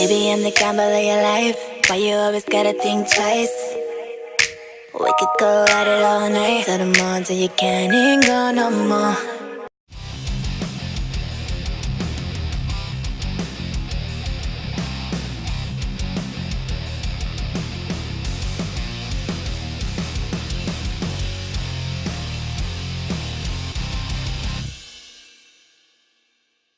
Baby, I'm the gamble of your life. Why you always gotta think twice? We could go at it all night. Till the morning till you can't even go no more.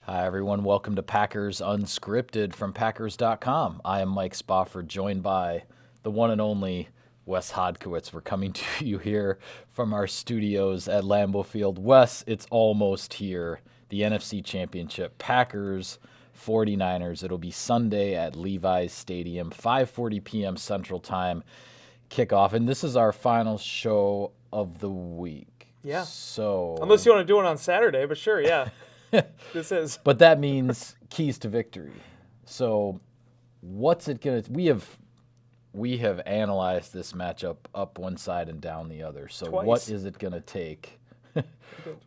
Hi, everyone. Welcome to Packers Unscripted from Packers.com. I am Mike Spofford, joined by the one and only Wes Hodkiewicz. We're coming to you here from our studios at Lambeau Field. Wes, it's almost here. The NFC Championship, Packers, 49ers. It'll be Sunday at Levi's Stadium, 5:40 p.m. Central Time kickoff. And this is our final show of the week. Yeah. So, unless you want to do it on Saturday, but sure, yeah. This is. But that means keys to victory. So what's it going to – we have analyzed this matchup up one side and down the other. So Twice. What is it going to take?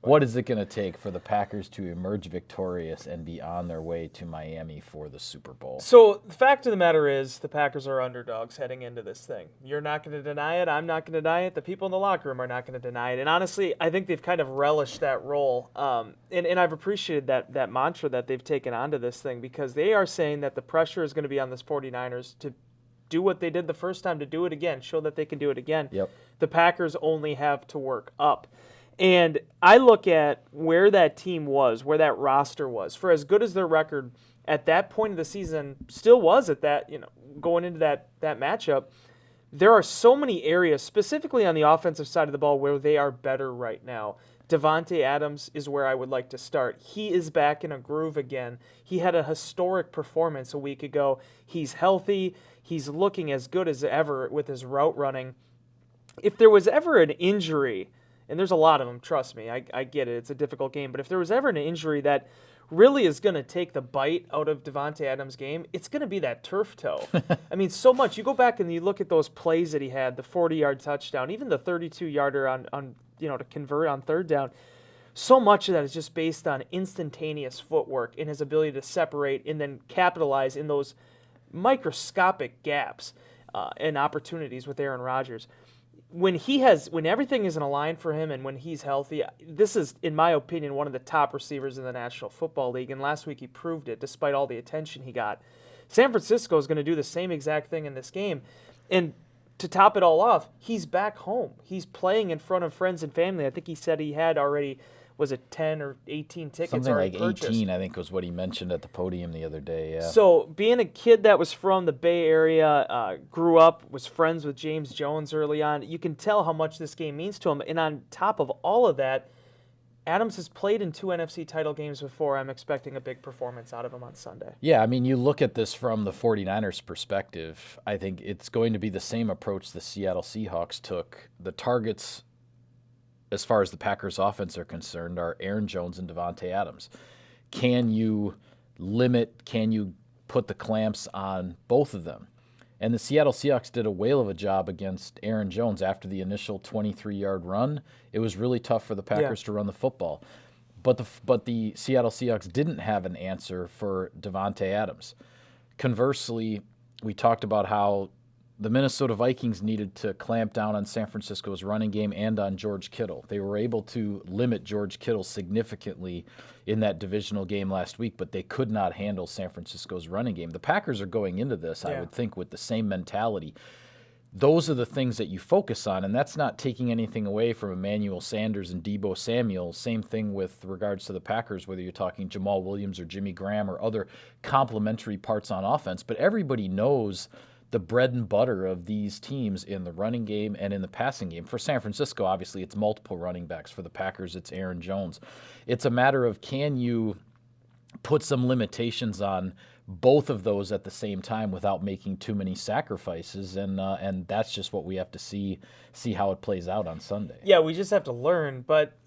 What is it going to take for the Packers to emerge victorious and be on their way to Miami for the Super Bowl? So the fact of the matter is the Packers are underdogs heading into this thing. You're not going to deny it. I'm not going to deny it. The people in the locker room are not going to deny it. And honestly, I think they've kind of relished that role. And I've appreciated that mantra that they've taken onto this thing, because they are saying that the pressure is going to be on this 49ers to do what they did the first time, to do it again, show that they can do it again. Yep. The Packers only have to work up. And I look at where that team was, where that roster was, for as good as their record at that point of the season still was at that, going into that matchup, there are so many areas, specifically on the offensive side of the ball, where they are better right now. Davante Adams is where I would like to start. He is back in a groove again. He had a historic performance a week ago. He's healthy. He's looking as good as ever with his route running. If there was ever an injury, and there's a lot of them, trust me, I get it, it's a difficult game, but if there was ever an injury that really is going to take the bite out of Davante Adams' game, it's going to be that turf toe. I mean, so much. You go back and you look at those plays that he had, the 40-yard touchdown, even the 32-yarder on to convert on third down. So much of that is just based on instantaneous footwork and his ability to separate and then capitalize in those microscopic gaps and opportunities with Aaron Rodgers. When everything is in a line for him and when he's healthy, this is, in my opinion, one of the top receivers in the National Football League. And last week he proved it, despite all the attention he got. San Francisco is going to do the same exact thing in this game. And to top it all off, he's back home. He's playing in front of friends and family. I think he said he had already, was it 10 or 18 tickets Something already like purchased. 18, I think, was what he mentioned at the podium the other day. Yeah. So being a kid that was from the Bay Area, grew up, was friends with James Jones early on, you can tell how much this game means to him. And on top of all of that, Adams has played in 2 NFC title games before. I'm expecting a big performance out of him on Sunday. Yeah, I mean, you look at this from the 49ers perspective, I think it's going to be the same approach the Seattle Seahawks took. The targets, as far as the Packers offense are concerned, are Aaron Jones and Davante Adams. Can you put the clamps on both of them? And the Seattle Seahawks did a whale of a job against Aaron Jones after the initial 23-yard run. It was really tough for the Packers to run the football. But the Seattle Seahawks didn't have an answer for Davante Adams. Conversely, we talked about how the Minnesota Vikings needed to clamp down on San Francisco's running game and on George Kittle. They were able to limit George Kittle significantly in that divisional game last week, but they could not handle San Francisco's running game. The Packers are going into this, I would think, with the same mentality. Those are the things that you focus on, and that's not taking anything away from Emmanuel Sanders and Deebo Samuel. Same thing with regards to the Packers, whether you're talking Jamal Williams or Jimmy Graham or other complementary parts on offense. But everybody knows the bread and butter of these teams in the running game and in the passing game. For San Francisco, obviously, it's multiple running backs. For the Packers, it's Aaron Jones. It's a matter of, can you put some limitations on both of those at the same time without making too many sacrifices, and that's just what we have to see how it plays out on Sunday. Yeah, we just have to learn. But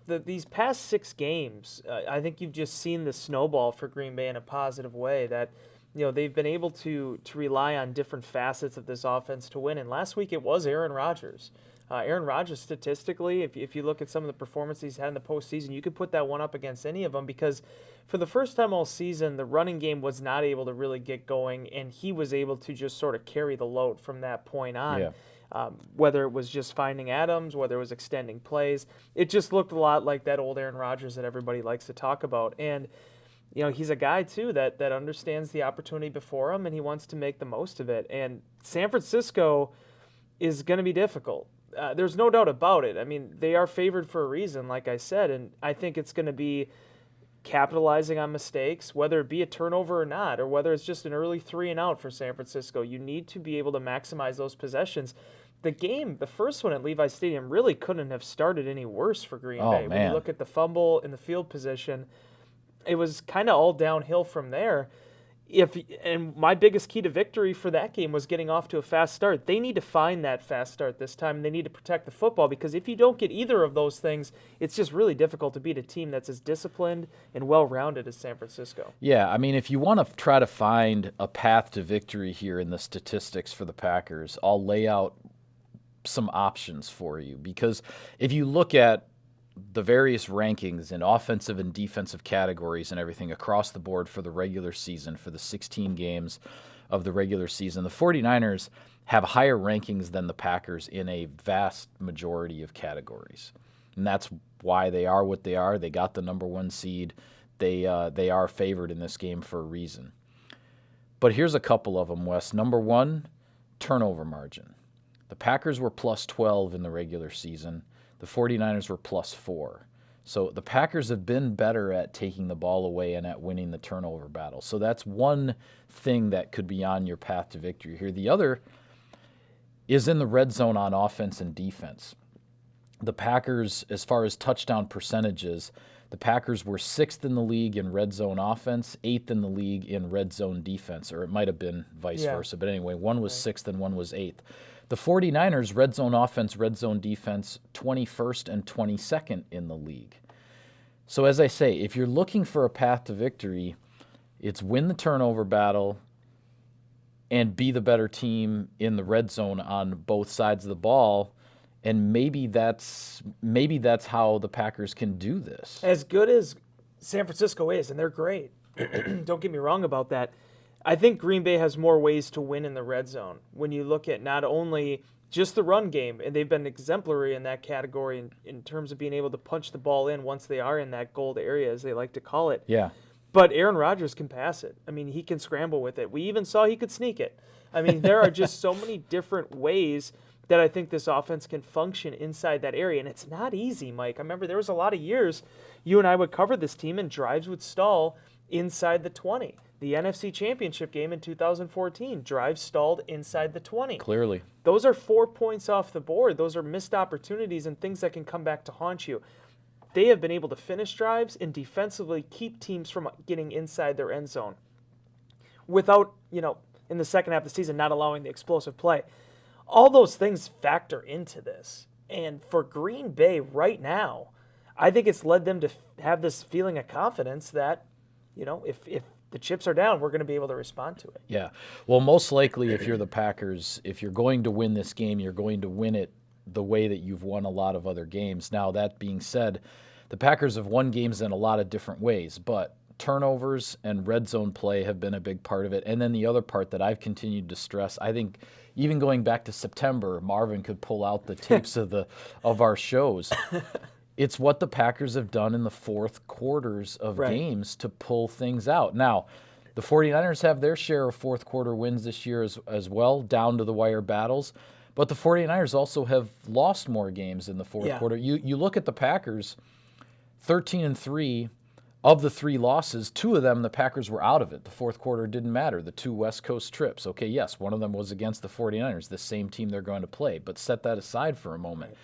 these past 6 games, I think you've just seen the snowball for Green Bay in a positive way. That they've been able to rely on different facets of this offense to win. And last week it was Aaron Rodgers. Aaron Rodgers, statistically, if you look at some of the performances he's had in the postseason, you could put that one up against any of them, because for the first time all season, the running game was not able to really get going, and he was able to just sort of carry the load from that point on. Yeah. Whether it was just finding Adams, whether it was extending plays, it just looked a lot like that old Aaron Rodgers that everybody likes to talk about. And he's a guy, too, that understands the opportunity before him, and he wants to make the most of it. And San Francisco is going to be difficult. There's no doubt about it. I mean, they are favored for a reason, like I said, and I think it's going to be capitalizing on mistakes, whether it be a turnover or not, or whether it's just an early 3-and-out for San Francisco. You need to be able to maximize those possessions. The first one at Levi Stadium, really couldn't have started any worse for Green Bay. Man. When you look at the fumble and the field position, it was kind of all downhill from there. And my biggest key to victory for that game was getting off to a fast start. They need to find that fast start this time, and they need to protect the football, because if you don't get either of those things, it's just really difficult to beat a team that's as disciplined and well-rounded as San Francisco. Yeah, I mean, if you want to try to find a path to victory here in the statistics for the Packers, I'll lay out some options for you, because if you look at the various rankings in offensive and defensive categories and everything across the board for the regular season, for the 16 games of the regular season, the 49ers have higher rankings than the Packers in a vast majority of categories. And that's why they are what they are. They got the number 1 seed. They are favored in this game for a reason. But here's a couple of them, Wes. Number 1, turnover margin. The Packers were plus 12 in the regular season. The 49ers were plus 4. So the Packers have been better at taking the ball away and at winning the turnover battle. So that's one thing that could be on your path to victory here. The other is in the red zone on offense and defense. The Packers, as far as touchdown percentages, the Packers were 6th in the league in red zone offense, 8th in the league in red zone defense, or it might have been vice versa. But anyway, one was 6th and one was 8th. The 49ers, red zone offense, red zone defense, 21st and 22nd in the league. So as I say, if you're looking for a path to victory, it's win the turnover battle and be the better team in the red zone on both sides of the ball. And maybe that's how the Packers can do this. As good as San Francisco is, and they're great, don't get me wrong about that, I think Green Bay has more ways to win in the red zone when you look at not only just the run game, and they've been exemplary in that category in terms of being able to punch the ball in once they are in that gold area, as they like to call it. Yeah. But Aaron Rodgers can pass it. I mean, he can scramble with it. We even saw he could sneak it. I mean, there are just so many different ways that I think this offense can function inside that area. And it's not easy, Mike. I remember there was a lot of years you and I would cover this team and drives would stall inside the 20. The NFC Championship Game in 2014, drives stalled inside the 20. Clearly. Those are 4 points off the board. Those are missed opportunities and things that can come back to haunt you. They have been able to finish drives and defensively keep teams from getting inside their end zone without, in the second half of the season, not allowing the explosive play. All those things factor into this. And for Green Bay right now, I think it's led them to have this feeling of confidence that, if the chips are down, we're going to be able to respond to it. Yeah. Well, most likely if you're the Packers, if you're going to win this game, you're going to win it the way that you've won a lot of other games. Now, that being said, the Packers have won games in a lot of different ways, but turnovers and red zone play have been a big part of it. And then the other part that I've continued to stress, I think even going back to September, Marvin could pull out the tapes of our shows. It's what the Packers have done in the fourth quarters of games to pull things out. Now, the 49ers have their share of fourth quarter wins this year as well, down to the wire battles. But the 49ers also have lost more games in the fourth quarter. You look at the Packers, 13-3 of the 3 losses, 2 of them the Packers were out of it. The fourth quarter didn't matter. The 2 West Coast trips. Okay, yes, one of them was against the 49ers, the same team they're going to play. But set that aside for a moment.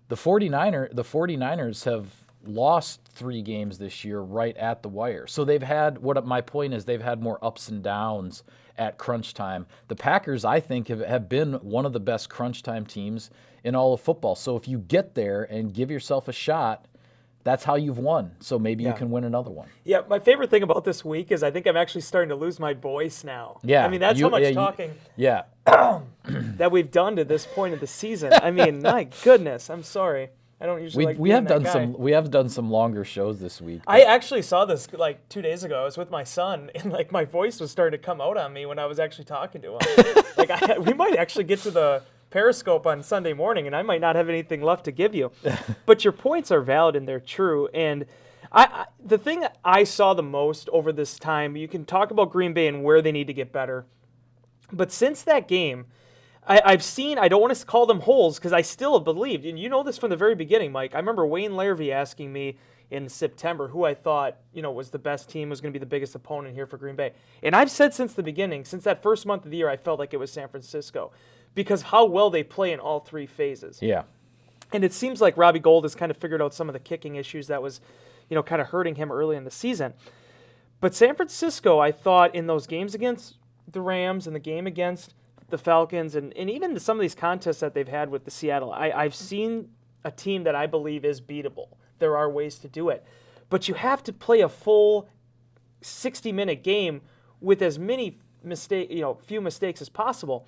The 49ers have lost 3 games this year right at the wire. So they've had, my point is, they've had more ups and downs at crunch time. The Packers, I think, have been one of the best crunch time teams in all of football. So if you get there and give yourself a shot that's how you've won. So maybe you can win another one. Yeah, my favorite thing about this week is I think I'm actually starting to lose my voice now. Yeah. I mean, that's how much talking that we've done to this point of the season. I mean, my goodness, I'm sorry. I don't usually we have done some longer shows this week. I actually saw this like 2 days ago. I was with my son, and like my voice was starting to come out on me when I was actually talking to him. We might actually get to the Periscope on Sunday morning, and I might not have anything left to give you. But your points are valid and they're true. And the thing I saw the most over this time, you can talk about Green Bay and where they need to get better. But since that game, I've seen, I don't want to call them holes because I still have believed, and you know this from the very beginning, Mike. I remember Wayne Larrivee asking me in September who I thought, was the best team, was going to be the biggest opponent here for Green Bay. And I've said since the beginning, since that first month of the year, I felt like it was San Francisco because how well they play in all three phases. Yeah. And it seems like Robbie Gould has kind of figured out some of the kicking issues that was, kind of hurting him early in the season. But San Francisco, I thought in those games against the Rams and the game against the Falcons and even some of these contests that they've had with the Seattle, I've seen a team that I believe is beatable. There are ways to do it. But you have to play a full 60-minute game with as many few mistakes as possible.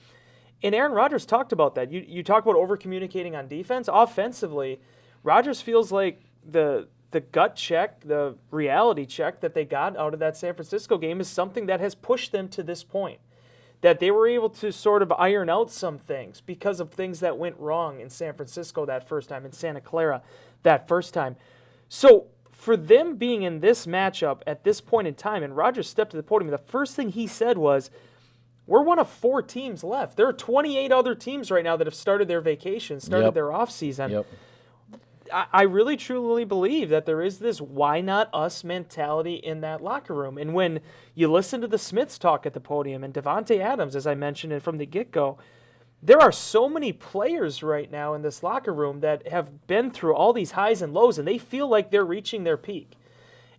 And Aaron Rodgers talked about that. You talk about over-communicating on defense. Offensively, Rodgers feels like the gut check, the reality check that they got out of that San Francisco game is something that has pushed them to this point. That they were able to sort of iron out some things because of things that went wrong in San Francisco that first time, in Santa Clara that first time. So for them being in this matchup at this point in time, and Rodgers stepped to the podium, the first thing he said was, we're one of 4 teams left. There are 28 other teams right now that have started their vacation, started their offseason. Yep. I really, truly believe that there is this why not us mentality in that locker room. And when you listen to the Smiths talk at the podium and Davante Adams, as I mentioned it from the get-go, there are so many players right now in this locker room that have been through all these highs and lows, and they feel like they're reaching their peak.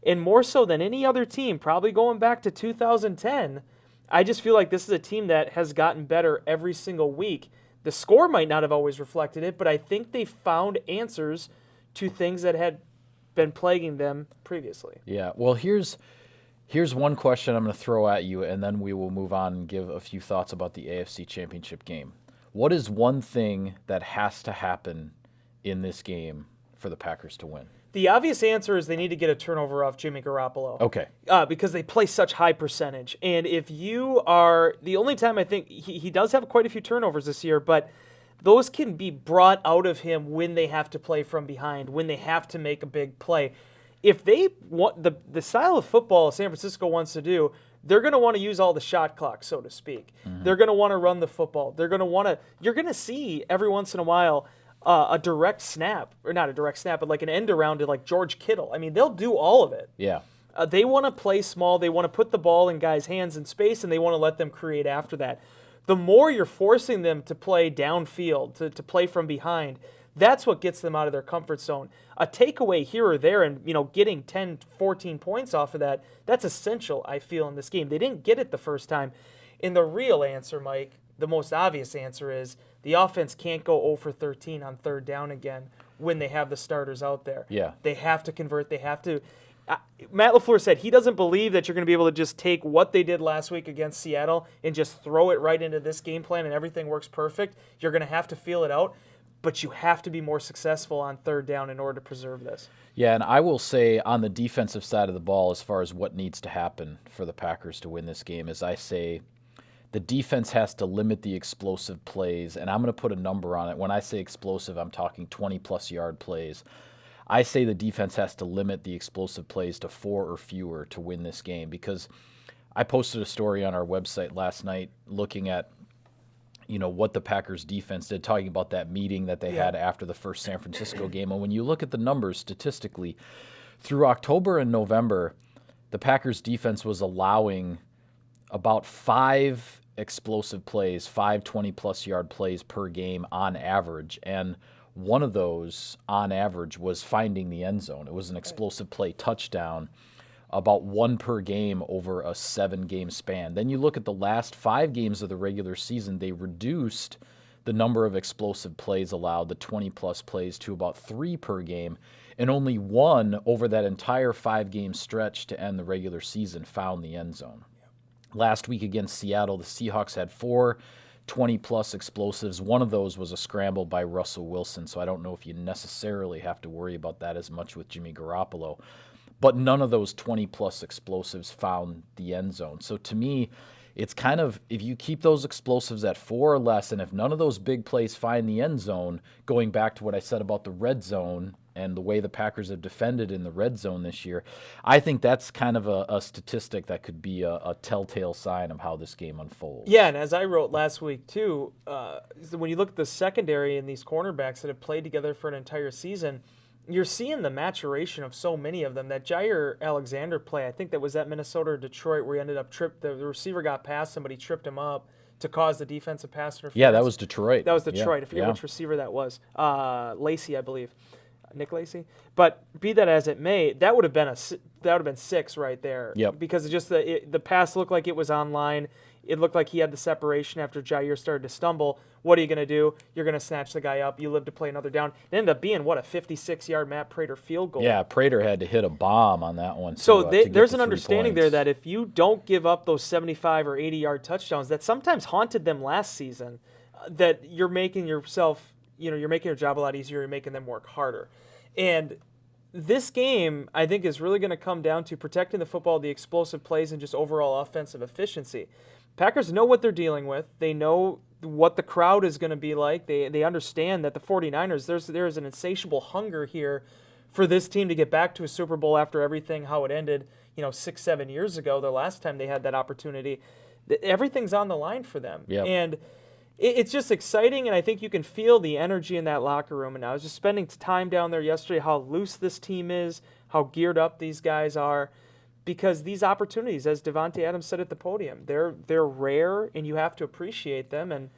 And more so than any other team, probably going back to 2010, I just feel like this is a team that has gotten better every single week. The score might not have always reflected it, but I think they found answers to things that had been plaguing them previously. Yeah, well, here's one question I'm going to throw at you, and then we will move on and give a few thoughts about the AFC Championship game. What is one thing that has to happen in this game for the Packers to win? The obvious answer is they need to get a turnover off Jimmy Garoppolo. Okay. Because they play such high percentage. And if you are, the only time I think, he does have quite a few turnovers this year, but those can be brought out of him when they have to play from behind, when they have to make a big play. If they want the style of football San Francisco wants to do, they're going to want to use all the shot clock, so to speak. Mm-hmm. They're going to want to run the football. They're going to want to. You're going to see every once in a while a direct snap, or not a direct snap, but like an end around to like George Kittle. I mean, they'll do all of it. Yeah. They want to play small. They want to put the ball in guys' hands in space, and they want to let them create after that. The more you're forcing them to play downfield, to play from behind, that's what gets them out of their comfort zone. A takeaway here or there and, getting 10, 14 points off of that, that's essential, I feel, in this game. They didn't get it the first time. And the real answer, Mike, the most obvious answer is the offense can't go 0 for 13 on third down again when they have the starters out there. Yeah. They have to convert. They have to. Matt LaFleur said he doesn't believe that you're going to be able to just take what they did last week against Seattle and just throw it right into this game plan and everything works perfect. You're going to have to feel it out, but you have to be more successful on third down in order to preserve this. Yeah, and I will say on the defensive side of the ball, as far as what needs to happen for the Packers to win this game, is I say the defense has to limit the explosive plays, and I'm going to put a number on it. When I say explosive, I'm talking 20-plus yard plays. I say the defense has to limit the explosive plays to 4 or fewer to win this game, because I posted a story on our website last night looking at what the Packers defense did, talking about that meeting that they had after the first San Francisco game. And when you look at the numbers statistically, through October and November, the Packers defense was allowing about 5 explosive plays, 5 20-plus yard plays per game on average. And one of those, on average, was finding the end zone. It was an explosive play touchdown, about 1 per game over a 7-game span. Then you look at the last 5 games of the regular season, they reduced the number of explosive plays allowed, the 20-plus plays, to about 3 per game, and only 1 over that entire 5-game stretch to end the regular season found the end zone. Last week against Seattle, the Seahawks had 4 20-plus explosives. One of those was a scramble by Russell Wilson, so I don't know if you necessarily have to worry about that as much with Jimmy Garoppolo. But none of those 20-plus explosives found the end zone. So to me, it's kind of, if you keep those explosives at 4 or less, and if none of those big plays find the end zone, going back to what I said about the red zone and the way the Packers have defended in the red zone this year, I think that's kind of a statistic that could be a telltale sign of how this game unfolds. Yeah, and as I wrote last week too, when you look at the secondary and these cornerbacks that have played together for an entire season, you're seeing the maturation of so many of them. That Jair Alexander play, I think that was at Minnesota or Detroit, where he ended up the receiver got past somebody, tripped him up to cause the defensive pass interference. Yeah, that was Detroit. That was Detroit. I forget which receiver that was. Lacey, I believe. Nick Lacey. But be that as it may, that would have been 6 right there. Yep. Because the pass looked like it was online. It looked like he had the separation after Jair started to stumble. What are you going to do? You're going to snatch the guy up. You live to play another down. It ended up being, a 56-yard Matt Prater field goal. Yeah, Prater had to hit a bomb on that one. So there's an understanding there that if you don't give up those 75 or 80-yard touchdowns that sometimes haunted them last season, that you're making yourself, you're making your job a lot easier. You're making them work harder. And this game, I think, is really going to come down to protecting the football, the explosive plays, and just overall offensive efficiency. Packers know what they're dealing with. They know what the crowd is going to be like. They understand that the 49ers, there's an insatiable hunger here for this team to get back to a Super Bowl after everything, how it ended, 6-7 years ago, the last time they had that opportunity. Everything's on the line for them. Yep. And it's just exciting, and I think you can feel the energy in that locker room. And I was just spending time down there yesterday, how loose this team is, how geared up these guys are, because these opportunities, as Davante Adams said at the podium, they're rare, and you have to appreciate them. And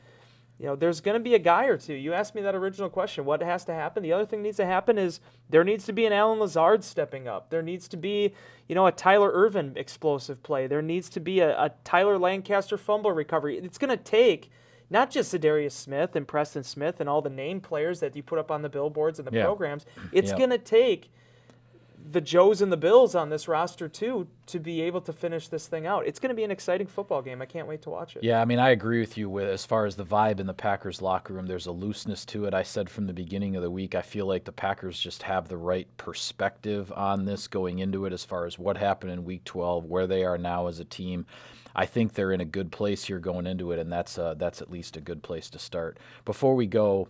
there's going to be a guy or two. You asked me that original question, what has to happen? The other thing that needs to happen is there needs to be an Allen Lazard stepping up. There needs to be, a Tyler Ervin explosive play. There needs to be a Tyler Lancaster fumble recovery. It's going to take not just Zadarius Smith and Preston Smith and all the name players that you put up on the billboards and the programs. It's going to take the Joes and the Bills on this roster, too, to be able to finish this thing out. It's going to be an exciting football game. I can't wait to watch it. Yeah, I agree with you as far as the vibe in the Packers locker room. There's a looseness to it. I said from the beginning of the week, I feel like the Packers just have the right perspective on this going into it as far as what happened in Week 12, where they are now as a team. I think they're in a good place here going into it, and that's at least a good place to start. Before we go,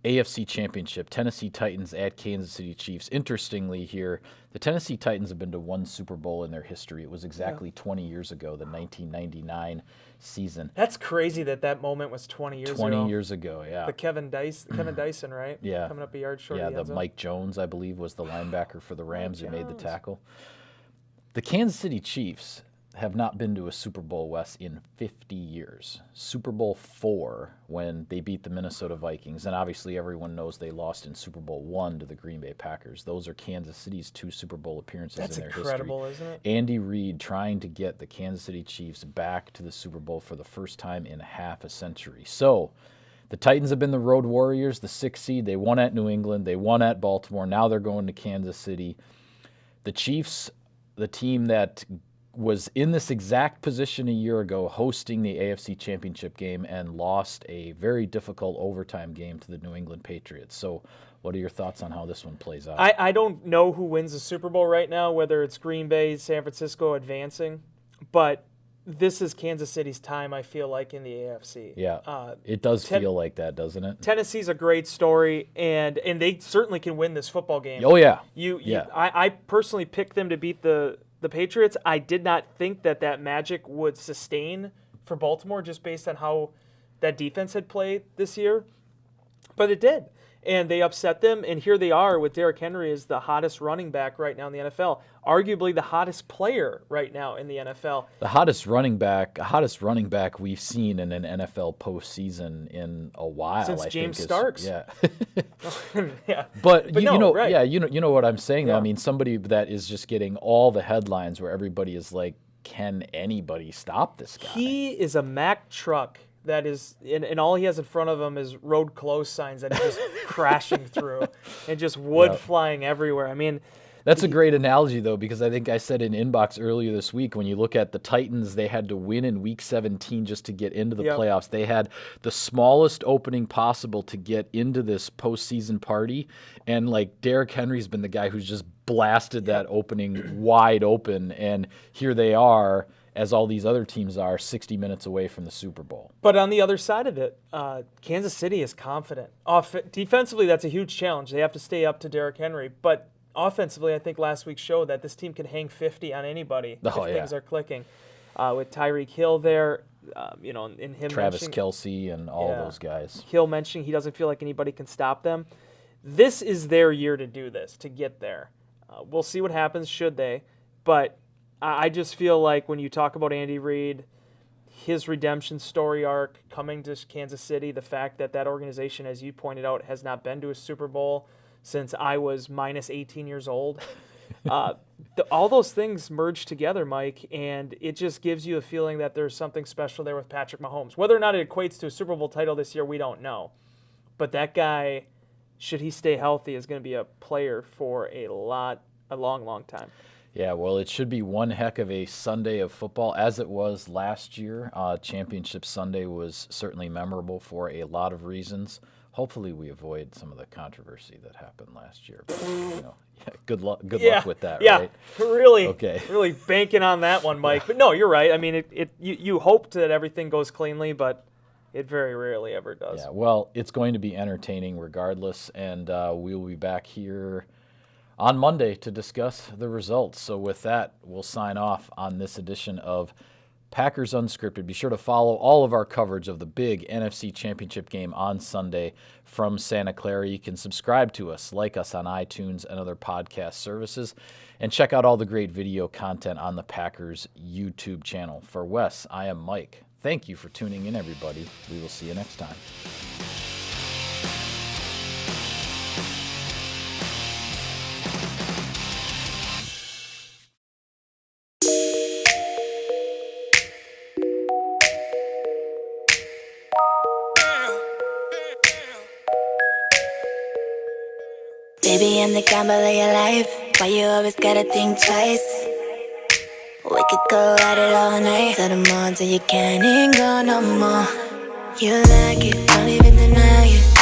AFC Championship, Tennessee Titans at Kansas City Chiefs. Interestingly here, the Tennessee Titans have been to 1 Super Bowl in their history. It was exactly 20 years ago, the 1999 season. That's crazy that moment was 20 years ago. 20 years ago, yeah. The Kevin Dyson, right? Yeah. Coming up a yard short of the end the zone. Mike Jones, I believe, was the linebacker for the Rams who made the tackle. The Kansas City Chiefs have not been to a Super Bowl, Wes, in 50 years. Super Bowl 4 when they beat the Minnesota Vikings, and obviously everyone knows they lost in Super Bowl 1 to the Green Bay Packers. Those are Kansas City's 2 Super Bowl appearances in their history. That's incredible, isn't it? Andy Reid trying to get the Kansas City Chiefs back to the Super Bowl for the first time in half a century. So the Titans have been the road warriors, the 6th seed. They won at New England. They won at Baltimore. Now they're going to Kansas City. The Chiefs, the team that was in this exact position a year ago, hosting the AFC Championship game, and lost a very difficult overtime game to the New England Patriots. So what are your thoughts on how this one plays out? I don't know who wins the Super Bowl right now, whether it's Green Bay, San Francisco advancing, but this is Kansas City's time, I feel like, in the AFC. Yeah, it does feel like that, doesn't it? Tennessee's a great story, and they certainly can win this football game. Oh, yeah. I personally picked them to beat the Patriots. I did not think that magic would sustain for Baltimore just based on how that defense had played this year, but it did. And they upset them, and here they are with Derrick Henry as the hottest running back right now in the NFL, arguably the hottest player right now in the NFL. The hottest running back we've seen in an NFL postseason in a while. Since James Starks. Yeah. Yeah. But you know, right. Yeah, you know what I'm saying, though. Yeah. I mean, somebody that is just getting all the headlines where everybody is like, can anybody stop this guy? He is a Mack truck that is, and all he has in front of him is road closed signs that he's just crashing through, and just wood flying everywhere. I mean, that's a great analogy, though, because I think I said in Inbox earlier this week, when you look at the Titans, they had to win in Week 17 just to get into the playoffs. They had the smallest opening possible to get into this postseason party, and like Derrick Henry's been the guy who's just blasted that opening wide open, and here they are, as all these other teams are, 60 minutes away from the Super Bowl. But on the other side of it, Kansas City is confident. Defensively, that's a huge challenge. They have to stay up to Derrick Henry, but offensively, I think last week showed that this team can hang 50 on anybody if things are clicking. With Tyreek Hill there, in him Travis Kelce and all those guys. Hill mentioning he doesn't feel like anybody can stop them. This is their year to do this, to get there. We'll see what happens should they. But I just feel like when you talk about Andy Reid, his redemption story arc coming to Kansas City, the fact that that organization, as you pointed out, has not been to a Super Bowl since I was minus 18 years old. All those things merge together, Mike, and it just gives you a feeling that there's something special there with Patrick Mahomes. Whether or not it equates to a Super Bowl title this year, we don't know. But that guy, should he stay healthy, is going to be a player for a long time. Yeah, well, it should be one heck of a Sunday of football, as it was last year. Championship Sunday was certainly memorable for a lot of reasons. Hopefully we avoid some of the controversy that happened last year. But, good luck with that, right? Really banking on that one, Mike. But no, you're right. I mean, you hope that everything goes cleanly, but it very rarely ever does. Yeah, well, it's going to be entertaining regardless, and we will be back here on Monday to discuss the results. So with that, we'll sign off on this edition of Packers Unscripted. Be sure to follow all of our coverage of the big NFC Championship game on Sunday from Santa Clara. You can subscribe to us, like us on iTunes and other podcast services, and check out all the great video content on the Packers YouTube channel. For Wes, I am Mike. Thank you for tuning in, everybody. We will see you next time. Baby, I'm the gamble of your life. Why you always gotta think twice? We could go at it all night till the morning till you can't even go no more. You like it, don't even deny it.